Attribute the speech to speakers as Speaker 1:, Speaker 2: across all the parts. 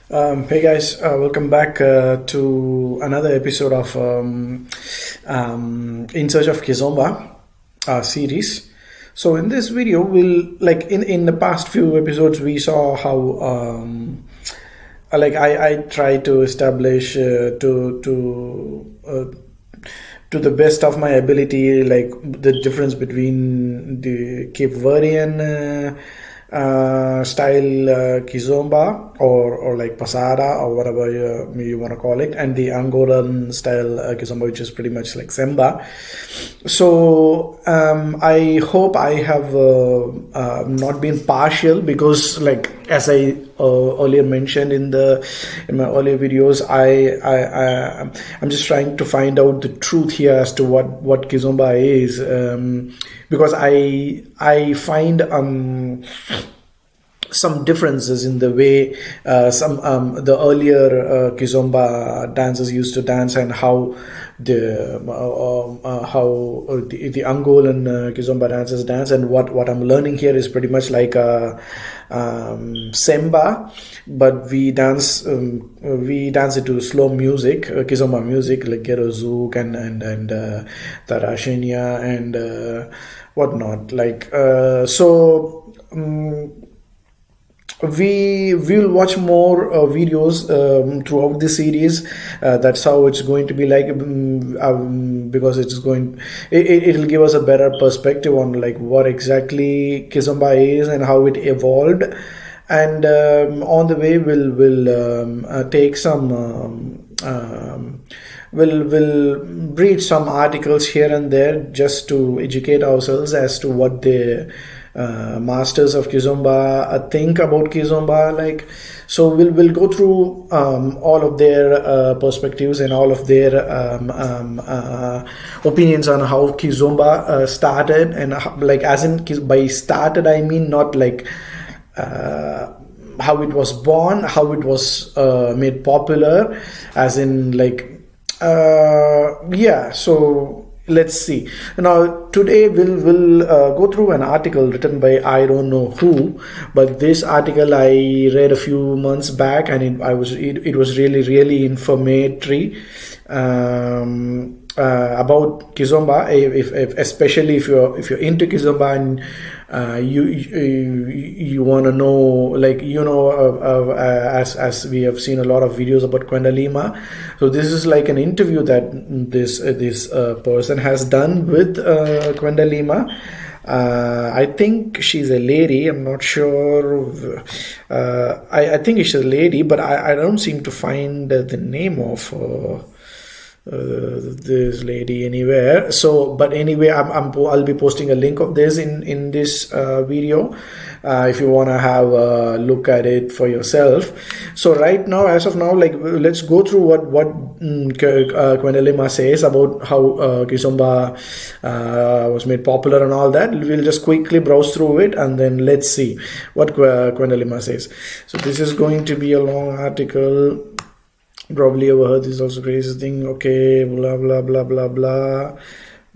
Speaker 1: Hey guys, welcome back to another episode of In Search of Kizomba series. So in this video, we'll like in the past few episodes we saw how I try to establish to the best of my ability, like the difference between the Cape Verdean style Kizomba or like Pasada or whatever you want to call it, and the Angolan style Kizomba, which is pretty much like Semba. So I hope I have not been partial, because like as I earlier mentioned in my earlier videos, I'm just trying to find out the truth here as to what Kizomba is, because I find some differences in the way some the earlier Kizomba dancers used to dance, and how the Angolan Kizomba dancers dance. And what I'm learning here is pretty much like a Semba, but we dance it to slow music, Kizomba music, like Gero Zouk and Tarashenia and whatnot. We will watch more videos throughout the series. That's how it's going to be like, because it'll give us a better perspective on like what exactly Kizomba is and how it evolved. And on the way we'll take some we'll read some articles here and there, just to educate ourselves as to what the masters of Kizomba think about Kizomba. Like, so we'll go through all of their perspectives and all of their opinions on how Kizomba started, and like, as in by started I mean not like how it was born, how it was made popular, as in like yeah. So let's see. Now today we'll go through an article written by I don't know who, but this article I read a few months back, and it was really informatory about Kizomba. If especially if you're into Kizomba, and you want to know, like, as we have seen a lot of videos about Kwenda Lima. So this is like an interview that this person has done with Kwenda Lima. I think she's a lady. I'm not sure. I think she's a lady, but I don't seem to find the name of this lady anywhere. So, but anyway, I'll be posting a link of this in this video, if you want to have a look at it for yourself. So right now, as of now, like, let's go through what Kwenda Lima says about how Kizomba was made popular and all that. We'll just quickly browse through it, and then let's see what Kwenda Lima says. So this is going to be a long article. Probably overheard this is also crazy thing. Okay, blah blah blah blah blah.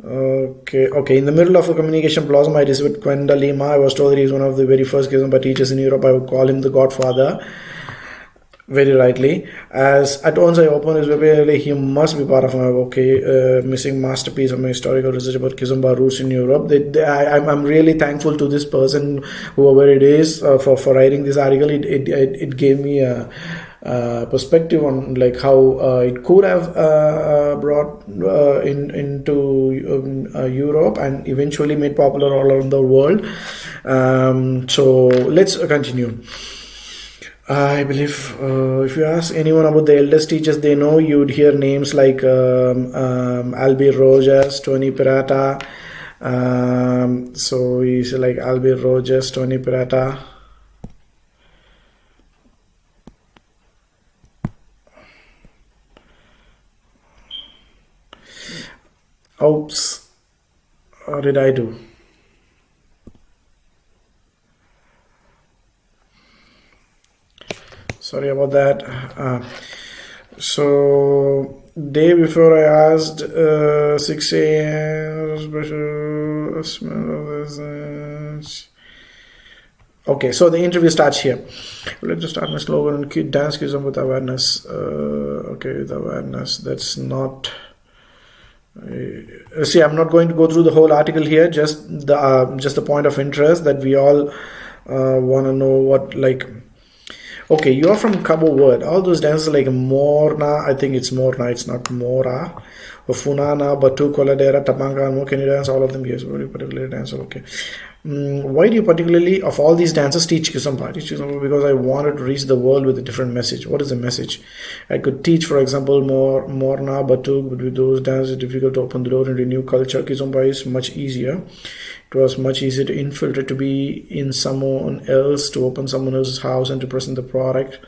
Speaker 1: Okay. In the middle of a communication blossom I received Kwenda Lima. I was told that he's one of the very first Kizomba teachers in Europe. I would call him the Godfather. Very rightly. As at once I opened his web, he must be part of my missing masterpiece of my historical research about Kizomba roots in Europe. I'm really thankful to this person, whoever it is, for writing this article. It gave me a perspective on like how it could have brought into Europe and eventually made popular all around the world. So let's continue. I believe if you ask anyone about the eldest teachers they know, you'd hear names like Albir Rogers, Tony Pirata. So he's like Albir Rogers, Tony Pirata. Oops, what did I do? Sorry about that. So day before I asked 6 a.m. special smell of this. Okay, so the interview starts here. Let's just start my slogan and dance Kizomba with awareness. Okay, with awareness. That's not. See, I'm not going to go through the whole article here. Just the point of interest that we all want to know what like. Okay, you're from Cabo Verde. All those dances like Morna, I think it's Morna, it's not Mora. Or Funana, Batu, Coladera, Tapanga, and more. Can you dance all of them? Yes, very particular dance. Okay. Why do you particularly, of all these dances, teach Kizomba? Teach Kizomba because I wanted to reach the world with a different message. What is the message? I could teach, for example, Morna, Batu, but with those dances, it's difficult to open the door into a new culture. Kizomba is much easier. It was much easier to infiltrate, to be in someone else, to open someone else's house and to present the product.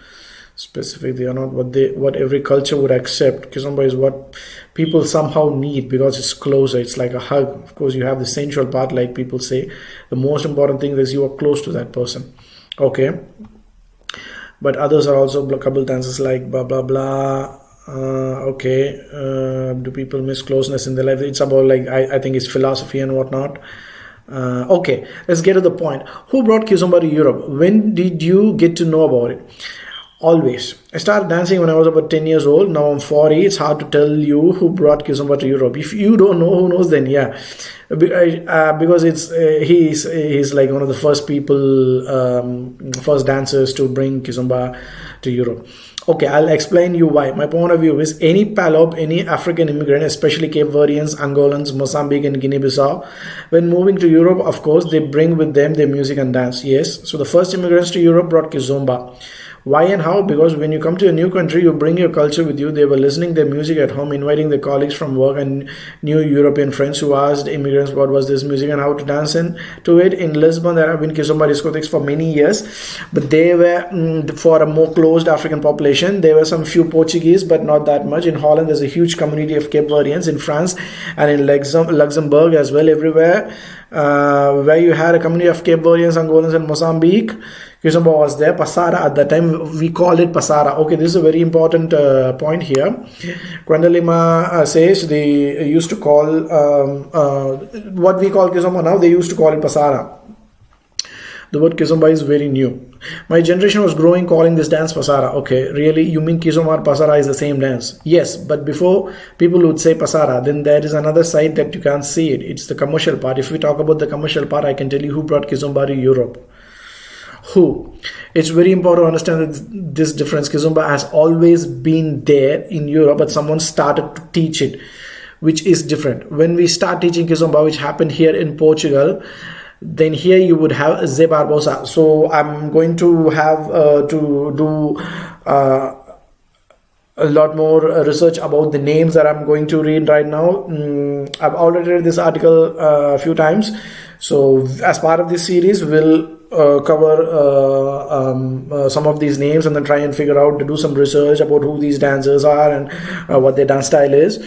Speaker 1: Specific, they are not what every culture would accept. Kizomba is what people somehow need because it's closer. It's like a hug. Of course, you have the sensual part, like people say. The most important thing is you are close to that person. Okay, but others are also couple dances like blah blah blah. Okay, do people miss closeness in their life? It's about like I think it's philosophy and whatnot. Okay, let's get to the point. Who brought Kizomba to Europe? When did you get to know about it? Always. I started dancing when I was about 10 years old. Now I'm 40. It's hard to tell you who brought Kizomba to Europe. If you don't know, who knows then? Yeah. Because he's like one of the first people, first dancers to bring Kizomba to Europe. Okay, I'll explain you why. My point of view is any Palop, any African immigrant, especially Cape Verdeans, Angolans, Mozambique and Guinea-Bissau, when moving to Europe, of course, they bring with them their music and dance. Yes. So the first immigrants to Europe brought Kizomba. Why and how? Because when you come to a new country, you bring your culture with you. They were listening their music at home, inviting their colleagues from work and new European friends who asked immigrants what was this music and how to dance to it. In Lisbon, there have been Kizomba discotheques for many years, but they were for a more closed African population. There were some few Portuguese, but not that much. In Holland, there's a huge community of Cape Verdeans. In France and in Luxembourg as well, everywhere where you had a community of Cape Verdeans, Angolans and Mozambique, Kizomba was there. Pasara, at that time we called it Pasara. Okay, this is a very important point here. Gwendolima says they used to call what we call Kizomba now, they used to call it Pasara. The word Kizomba is very new. My generation was growing calling this dance Pasara. Okay, really? You mean Kizomba or Pasara is the same dance? Yes, but before people would say Pasara, then there is another side that you can't see it. It's the commercial part. If we talk about the commercial part, I can tell you who brought Kizomba to Europe. Who? It's very important to understand this difference. Kizomba has always been there in Europe, but someone started to teach it, which is different. When we start teaching Kizomba, which happened here in Portugal, then here you would have Zé Barbosa. So I'm going to have to do a lot more research about the names that I'm going to read right now. I've already read this article a few times. So as part of this series, we'll cover some of these names and then try and figure out to do some research about who these dancers are and what their dance style is.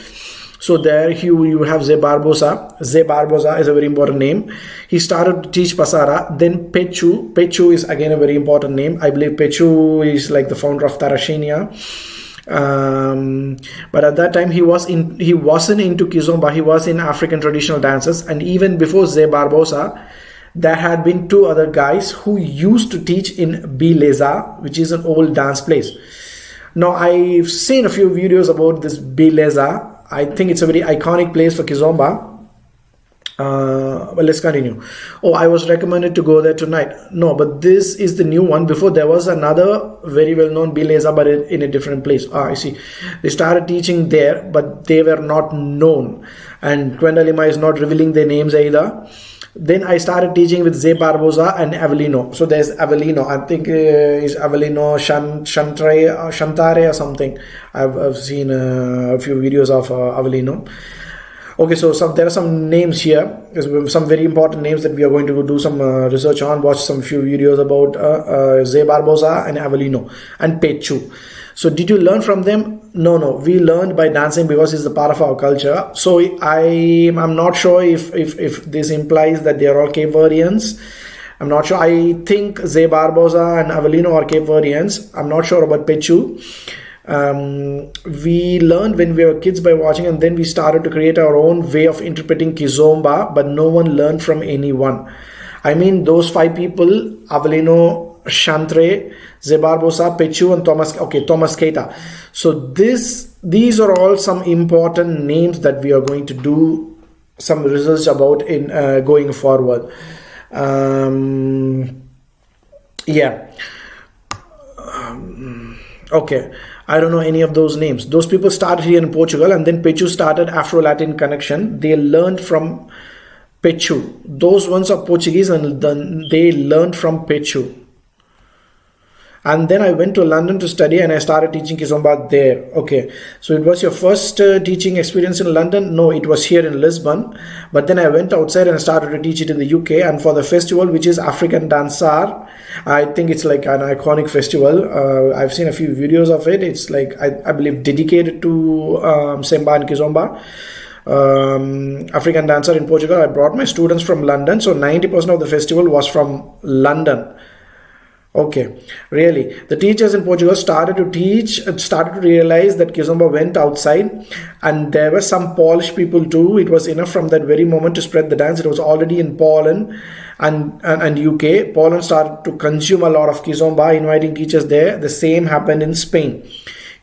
Speaker 1: So there you have Zé Barbosa. Zé Barbosa is a very important name. He started to teach Pasara. Then Pechu. Pechu is again a very important name. I believe Pechu is like the founder of Tarrachenia. But at that time he wasn't into Kizomba. He was in African traditional dances. And even before Zé Barbosa, there had been two other guys who used to teach in Beleza, which is an old dance place. Now I've seen a few videos about this Beleza. I think it's a very iconic place for Kizomba. Well, let's continue. Oh, I was recommended to go there tonight. No, but this is the new one. Before there was another very well-known Beleza, but in a different place. I see. They started teaching there, but they were not known. And Gwendolima is not revealing their names either. Then I started teaching with Zé Barbosa and Avelino. So there's Avelino. I think is Avelino Shantare or something. I've seen a few videos of Avelino. Okay, so there are some names here. There's some very important names that we are going to do some research on. Watch some few videos about Zé Barbosa and Avelino and Pechu. So did you learn from them? No. We learned by dancing because it's a part of our culture. So I'm not sure if this implies that they are all Cape Verdeans. I'm not sure. I think Zé Barbosa and Avelino are Cape Verdeans. I'm not sure about Pechu. We learned when we were kids by watching, and then we started to create our own way of interpreting Kizomba, but no one learned from anyone. I mean those five people: Avelino, Chantre, Zebarbosa, Pechu, and Thomas Keita. So these are all some important names that we are going to do some research about in going forward. Yeah. Okay, I don't know any of those names. Those people started here in Portugal, and then Pechu started Afro-Latin connection. They learned from Pechu. Those ones are Portuguese, and then they learned from Pechu. And then I went to London to study, and I started teaching Kizomba there. Okay, so it was your first teaching experience in London? No, it was here in Lisbon. But then I went outside and started to teach it in the UK. And for the festival, which is African Dansar, I think it's like an iconic festival. I've seen a few videos of it. It's like, I believe, dedicated to Semba and Kizomba. African Dancer in Portugal. I brought my students from London. So 90% of the festival was from London. Okay, really. The teachers in Portugal started to realize that Kizomba went outside, and there were some Polish people too. It was enough from that very moment to spread the dance. It was already in Poland and UK. Poland started to consume a lot of Kizomba, inviting teachers there. The same happened in Spain.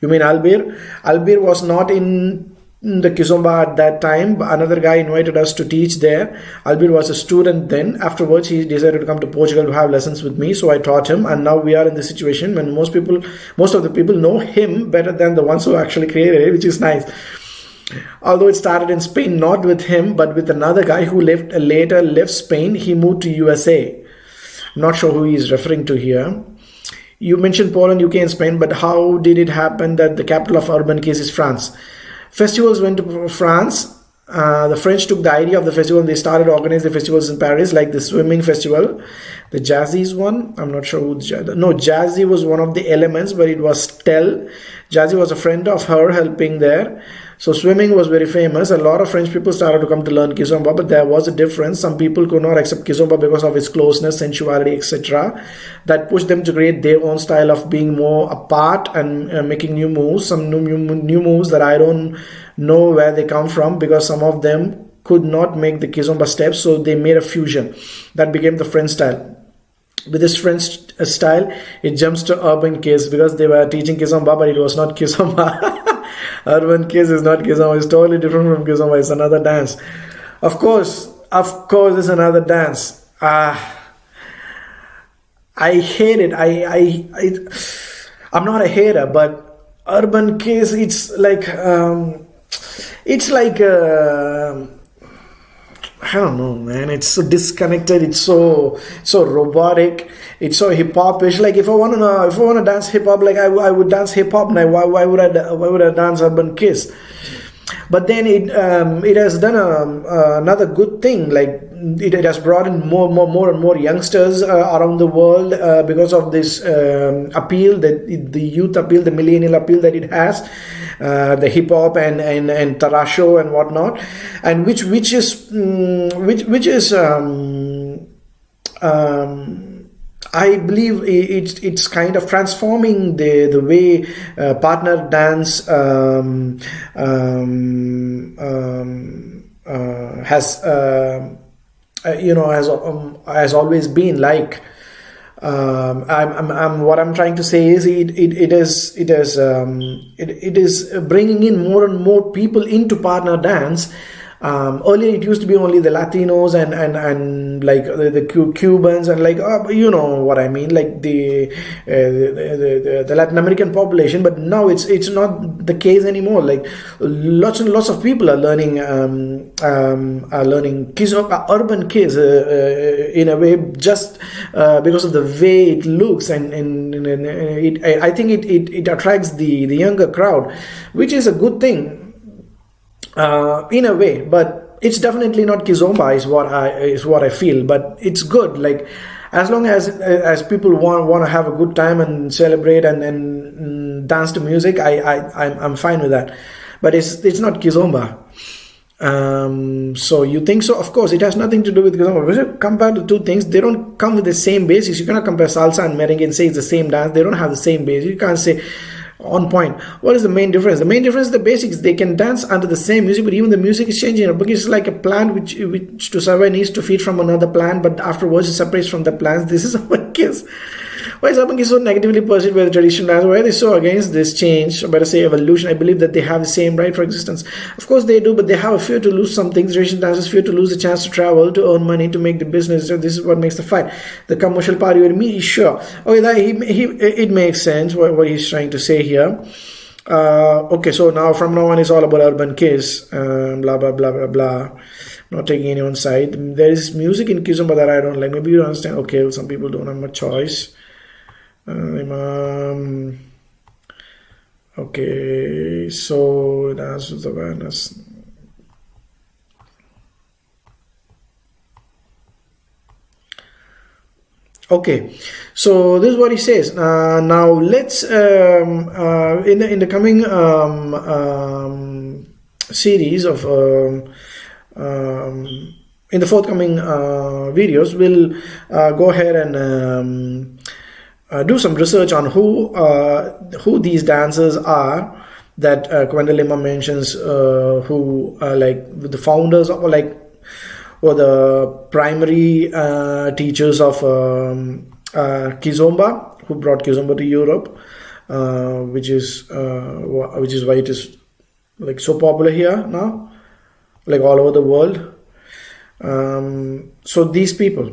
Speaker 1: You mean Albir? Albir was not in the Kizomba at that time. Another guy invited us to teach there. Albir was a student then. Afterwards, he decided to come to Portugal to have lessons with me, so I taught him. And now we are in the situation when most of the people know him better than the ones who actually created it, which is nice. Although it started in Spain, not with him, but with another guy who later left Spain. He moved to USA. Not sure who he is referring to here. You mentioned Poland, UK, and Spain, but how did it happen that the capital of urban case is France? Festivals went to France. The French took the idea of the festival and they started organizing the festivals in Paris, like the swimming festival. The Jazzy's one, I'm not sure who. No, Jazzy was one of the elements, but it was Tel. Jazzy was a friend of her helping there. So swimming was very famous. A lot of French people started to come to learn Kizomba, but there was a difference. Some people could not accept Kizomba because of its closeness, sensuality, etc. That pushed them to create their own style of being more apart and making new moves. Some new moves that I don't know where they come from, because some of them could not make the Kizomba steps, so they made a fusion. That became the French style. With this French style, it jumps to urban case because they were teaching Kizomba, but it was not Kizomba. Urban case is not Kizomba. It's totally different from Kizomba. It's another dance. Of course, it's another dance. I hate it. I'm not a hater, but urban case, it's like I don't know, man. It's so disconnected. It's so robotic. It's so hip hop-ish. Like if I wanna dance hip hop, like I would dance hip hop. Now why would I dance urban kiss? But then it has done another good thing. Like it has brought in more and more youngsters around the world because of this appeal, that the youth appeal, the millennial appeal that it has. The hip hop and tarasho and whatnot, and which is I believe it's kind of transforming the way partner dance has always been like. What I'm trying to say is it is bringing in more and more people into partner dance. Earlier it used to be only the Latinos and like the Cubans and like you know what I mean, like the Latin American population. But now it's not the case anymore. Like lots and lots of people are learning urban kids in a way, just because of the way it looks and I think it attracts the younger crowd, which is a good thing. In a way, but it's definitely not Kizomba is what I feel, but it's good. Like as long as people want to have a good time and celebrate and dance to music, I'm fine with that. But it's not Kizomba. So you think so? Of course, it has nothing to do with Kizomba. When you compare the two things, they don't come with the same basis. You cannot compare salsa and merengue and say it's the same dance. They don't have the same basis. You can't say On point. What is the main difference? The main difference is the basics. They can dance under the same music, but even the music is changing. Because it's like a plant which to survive needs to feed from another plant, but afterwards it separates from the plants. This is what kids. Why is Abanki so negatively perceived by the traditional dance? Why are they so against this change? Or better say evolution. I believe that they have the same right for existence. Of course they do, but they have a fear to lose something. The traditional dancers fear to lose the chance to travel, to earn money, to make the business. So this is what makes the fight. The commercial part, you and me, sure. Okay, it makes sense what he's trying to say here. Okay, so now from now on it's all about urban kids. Blah blah blah blah blah. Not taking anyone's side. There is music in Kizomba that I don't like. Maybe you don't understand. Okay, well, some people don't have much choice. Okay, so that's awareness. Okay, so this is what he says. Now let's in the coming series of in the forthcoming videos, we'll go ahead and do some research on who these dancers are that Kwendalima mentions, who like the founders or like or the primary teachers of Kizomba, who brought Kizomba to Europe, which is why it is like so popular here now, like all over the world. So these people.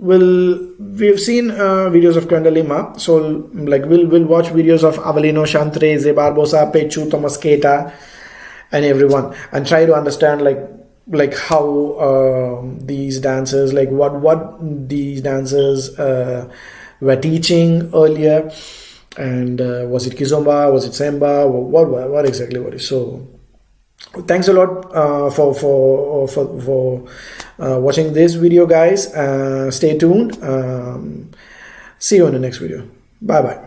Speaker 1: We've seen videos of Kwendalima, so like we'll watch videos of Avelino, Chantre, Ze Barbosa, Pechu, Thomas Keita, and everyone, and try to understand like how these dancers, like what these dancers were teaching earlier, and was it Kizomba, was it Semba, what exactly what is so. Thanks a lot for watching this video, guys. Stay tuned. See you in the next video. Bye bye.